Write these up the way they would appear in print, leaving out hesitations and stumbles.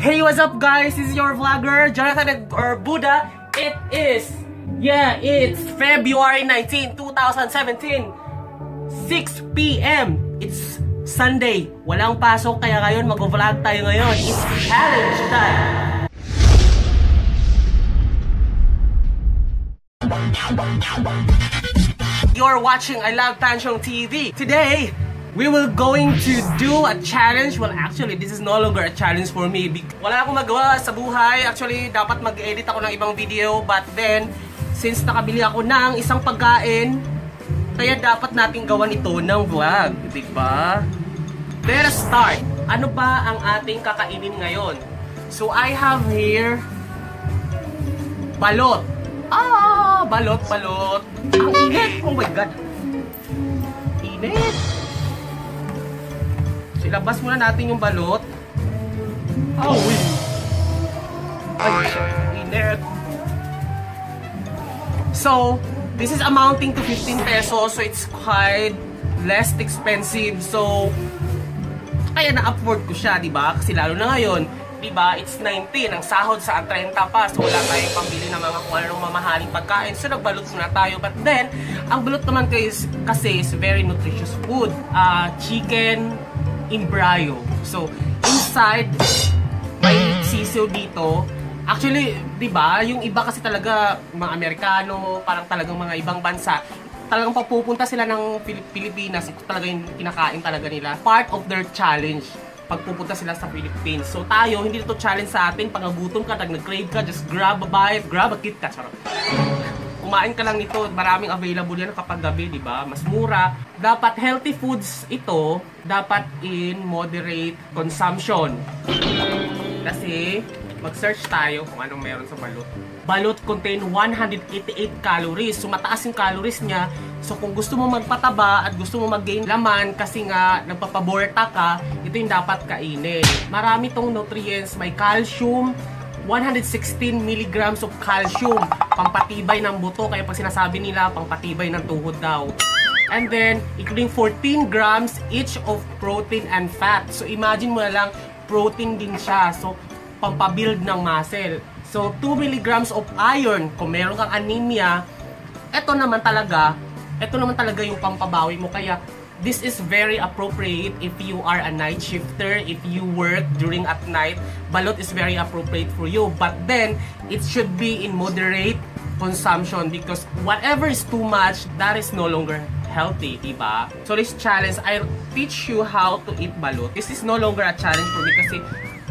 Hey, what's up guys? This is your vlogger, Jonathan or Buddha. It's February 19, 2017, 6 p.m. It's Sunday. Walang pasok kaya ngayon mag-vlog tayo ngayon. It's challenge time. You're watching I Love Tanchong TV. Today, we will going to do a challenge. Well, actually, this is no longer a challenge for me. Wala akong magawa sa buhay. Actually, dapat mag-edit ako ng ibang video. But then, since nakabili ako ng isang pagkain, kaya dapat natin gawan ito ng vlog. Diba? Let us start. Ano ba ang ating kakainin ngayon? So, I have here balot. Balot. Ang init! Oh my God! Init! So, ilabas muna natin yung balot. Uy! Ay, init! So, this is amounting to 15 pesos. So, it's quite less expensive. So, kaya na-afford ko siya, diba? Kasi lalo na ngayon, diba, it's 19, ang sahod sa 30 pa, so wala tayong pambili ng mga kung anong mamahaling pagkain, so nagbalot muna tayo. But then, ang balot naman kasi is very nutritious food. Chicken imbrayo. So, inside, may sisiw dito. Actually, diba, yung iba kasi talaga, mga Amerikano, parang talagang mga ibang bansa, talagang papupunta sila ng Pilipinas, ito talaga yung kinakain talaga nila. Part of their challenge pagpupunta sila sa Philippines. So tayo, hindi ito challenge sa atin. Pag nagutom ka, nag-crave ka, just grab a bite, grab a KitKat. Kumain ka lang nito. Maraming available yan kapag gabi, di ba? Mas mura. Dapat healthy foods ito, dapat in moderate consumption. Kasi, mag-search tayo kung anong meron sa balot. Balot contain 188 calories. So, mataas yung calories niya. So, kung gusto mo magpataba at gusto mo mag-gain laman kasi nga nagpapaborta ka, ito yung dapat kainin. Marami tong nutrients. May calcium, 116 milligrams of calcium. Pampatibay ng buto. Kaya pag sinasabi nila, pampatibay ng tuhod daw. And then, including 14 grams each of protein and fat. So, imagine mo na lang, protein din siya. So, pampabuild ng muscle. So, 2 milligrams of iron. Kung meron kang anemia, ito naman talaga yung pampabawi mo. Kaya, this is very appropriate if you are a night shifter, if you work during at night. Balot is very appropriate for you. But then, it should be in moderate consumption because whatever is too much, that is no longer healthy, diba? So, this challenge, I'll teach you how to eat balot. This is no longer a challenge for me kasi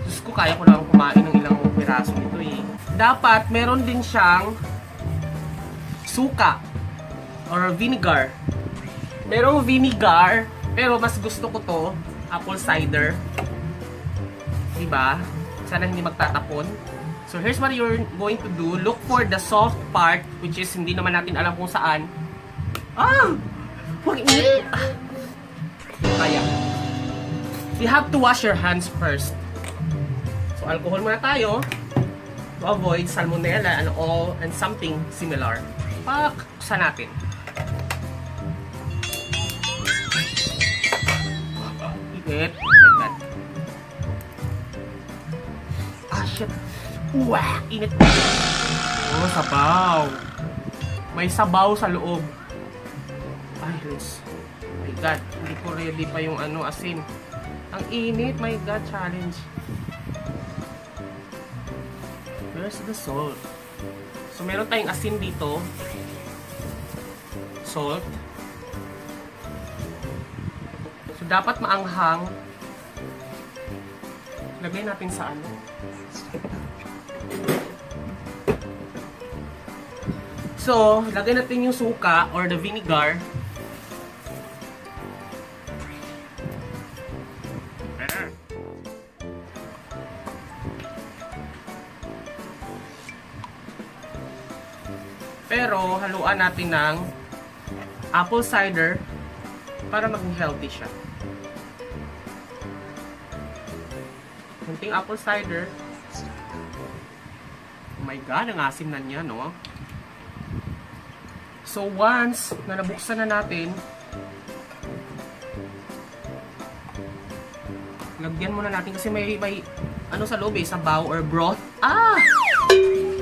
Diyos ko, kaya ko lang kumain ng ilang piraso nito eh. Dapat, meron din siyang suka or vinegar. Merong vinegar, pero mas gusto ko to, apple cider. Diba? Sana hindi magtatapon. So, here's what you're going to do. Look for the soft part, which is hindi naman natin alam kung saan. Huwag init! Kaya. You have to wash your hands first. So, alcohol muna tayo to avoid salmonella and something similar. Paksa natin. Init. Oh my God. Shit. Init. Oh, sabaw. May sabaw sa loob. Ay, Diyos. Oh my God. Hindi ko ready pa yung asin. Ang init. My God, challenge. Where's the salt? So, meron tayong asin dito. Salt. So, dapat maanghang. Lagay natin sa So, lagay natin yung suka or the vinegar. Pero, haluan natin ng apple cider para maging healthy siya. Kunting apple cider. Oh my God, ang asim na niya, no? So, once na nabuksan na natin, lagyan muna natin kasi may ano sa loob eh, sabaw or broth. Ah!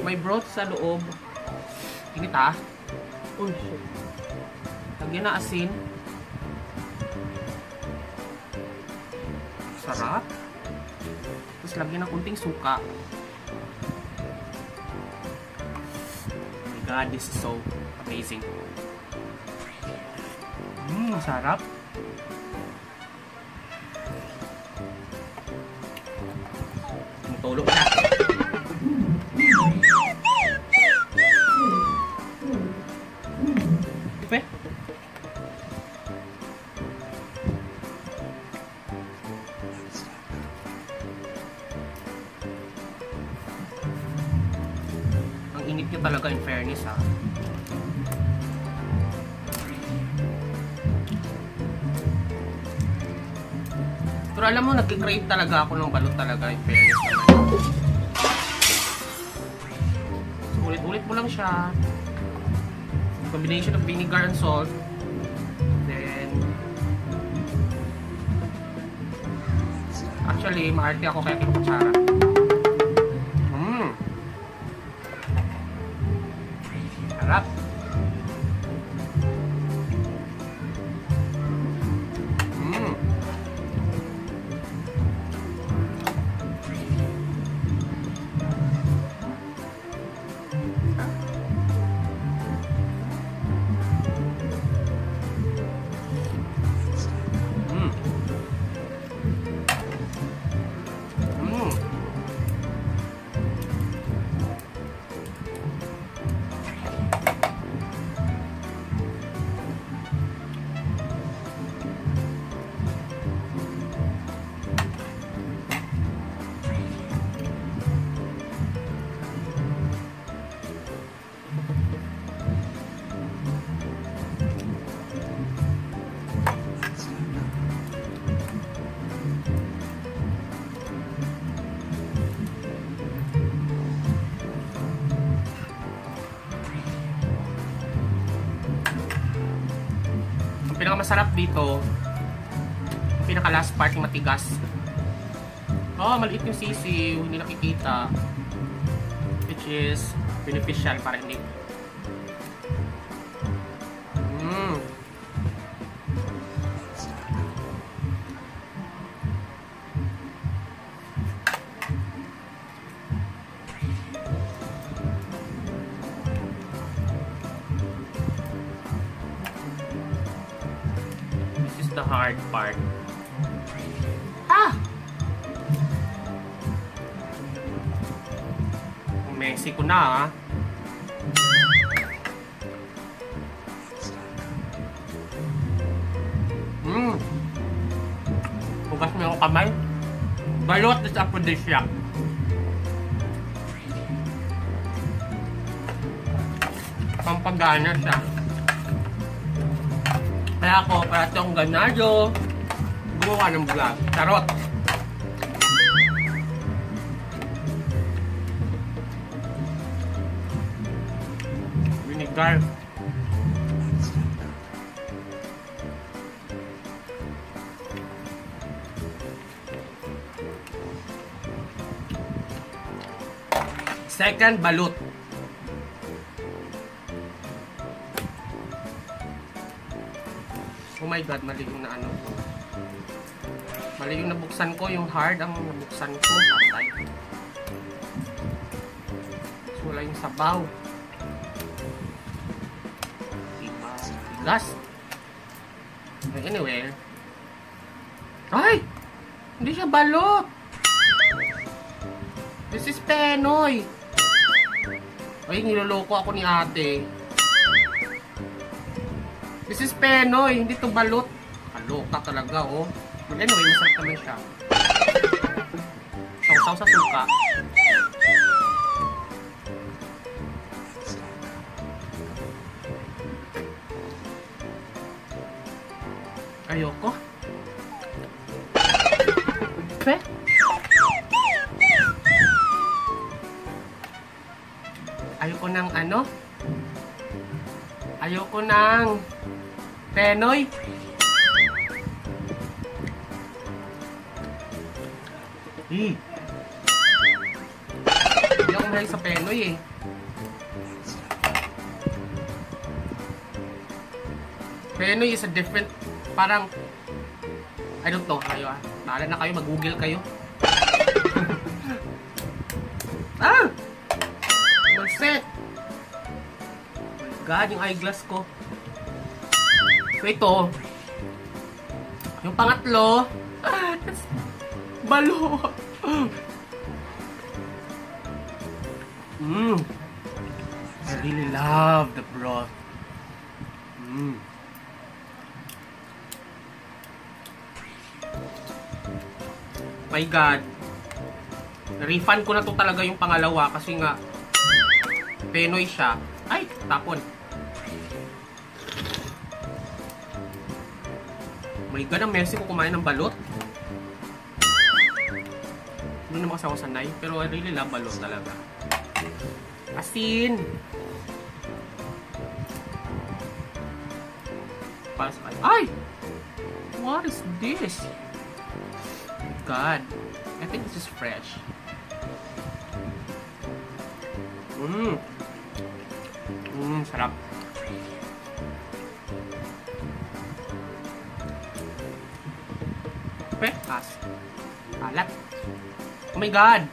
May broth sa loob. Init ah. Uy, shit. Lagyan na asin. Sarap. Tapos lagyan ng kunting suka. Oh my god, this is so amazing. Sarap. Tulog na. Ipe? Ang init niya talaga in fairness ha. Pero alam mo, nag-crave talaga ako ng balot talaga in fairness naman. So, ulit-ulit mo lang siya. Combination of vinegar and salt. Then, actually, maarte ako kaya kinakutsara. Sarap. Pinakamasarap dito, pinaka last part yung matigas. Oh, maliit yung sisiw, hindi nakikita. Which is beneficial para hindi. The hard part. Ah! Mexico na ah. Hugas mo yung kamay. Balot is aphrodisiac. Pampagana siya. Kaya ako, para itong ganado, gumawa ng vlog. Charot! Vinegar. Second, balut. Oh my god, mali yung na ano ko. Mali yung nabuksan ko, yung hard ang nabuksan ko. Patay. So, wala yung sabaw. Diba? Tigas. Anyway. Ay! Hindi siya balot! This is Penoy! Ay, niloloko ako ni ate. This is Penoy, hindi to balot. Kaloka talaga, oh. But anyway, masarap naman siya. Sausaw sa suka. Ayoko. Ayoko ng ano? Ayoko ng Penoy. ako mahilig sa Penoy eh. Penoy is a different, parang, I don't know, kayo ah. Bahala na kayo, mag-google kayo. Ah! Malset! Oh my God, yung eyeglass ko. So ito, yung pangatlo, balo. I really love the broth. My God. Refund ko na to talaga yung pangalawa kasi nga Penoy siya. Ay, tapon. My God, ang mercy ko kumain ng balot. Hindi naman kasi ako sanay, pero I really love balot talaga. Asin. Para sa kayo. Ay! What is this? God. I think this is fresh. Sarap. Pekas. Alat. Oh my God.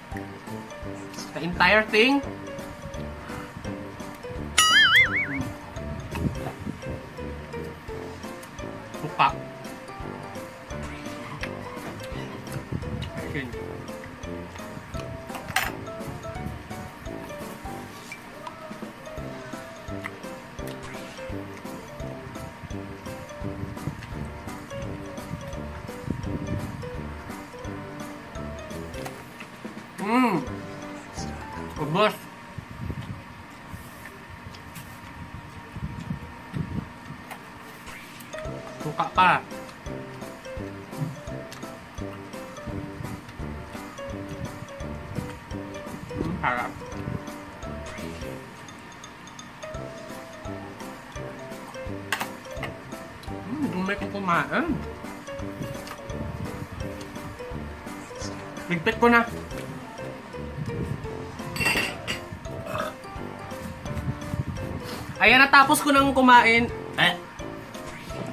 The entire thing. Tupak. Okay. Ubos. Suka pa. Harap. Dumay kong kumain. Ligpit ko na. Ayan, natapos ko nang kumain.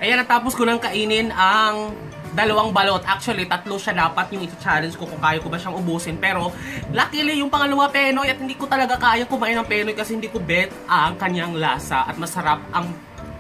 Ayan, natapos ko nang kainin ang dalawang balot. Actually, tatlo siya dapat yung ito-challenge ko kung kaya ko ba siyang ubusin. Pero, luckily, yung pangalawa Penoy at hindi ko talaga kaya kumain ng Penoy kasi hindi ko bet ang kanyang lasa at masarap ang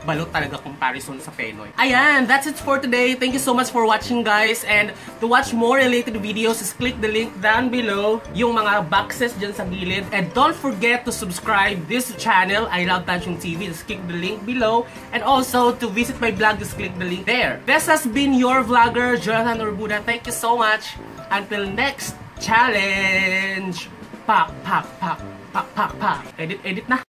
balot talaga comparison sa Penoy. Ayan, that's it for today. Thank you so much for watching, guys. And to watch more related videos, just click the link down below. Yung mga boxes dyan sa gilid. And don't forget to subscribe this channel, I Love Tanchong TV. Just click the link below. And also, to visit my blog, just click the link there. This has been your vlogger, Jonathan Orbuda. Thank you so much. Until next challenge. Pak, pak, pak, pak, pak, pak. Edit na.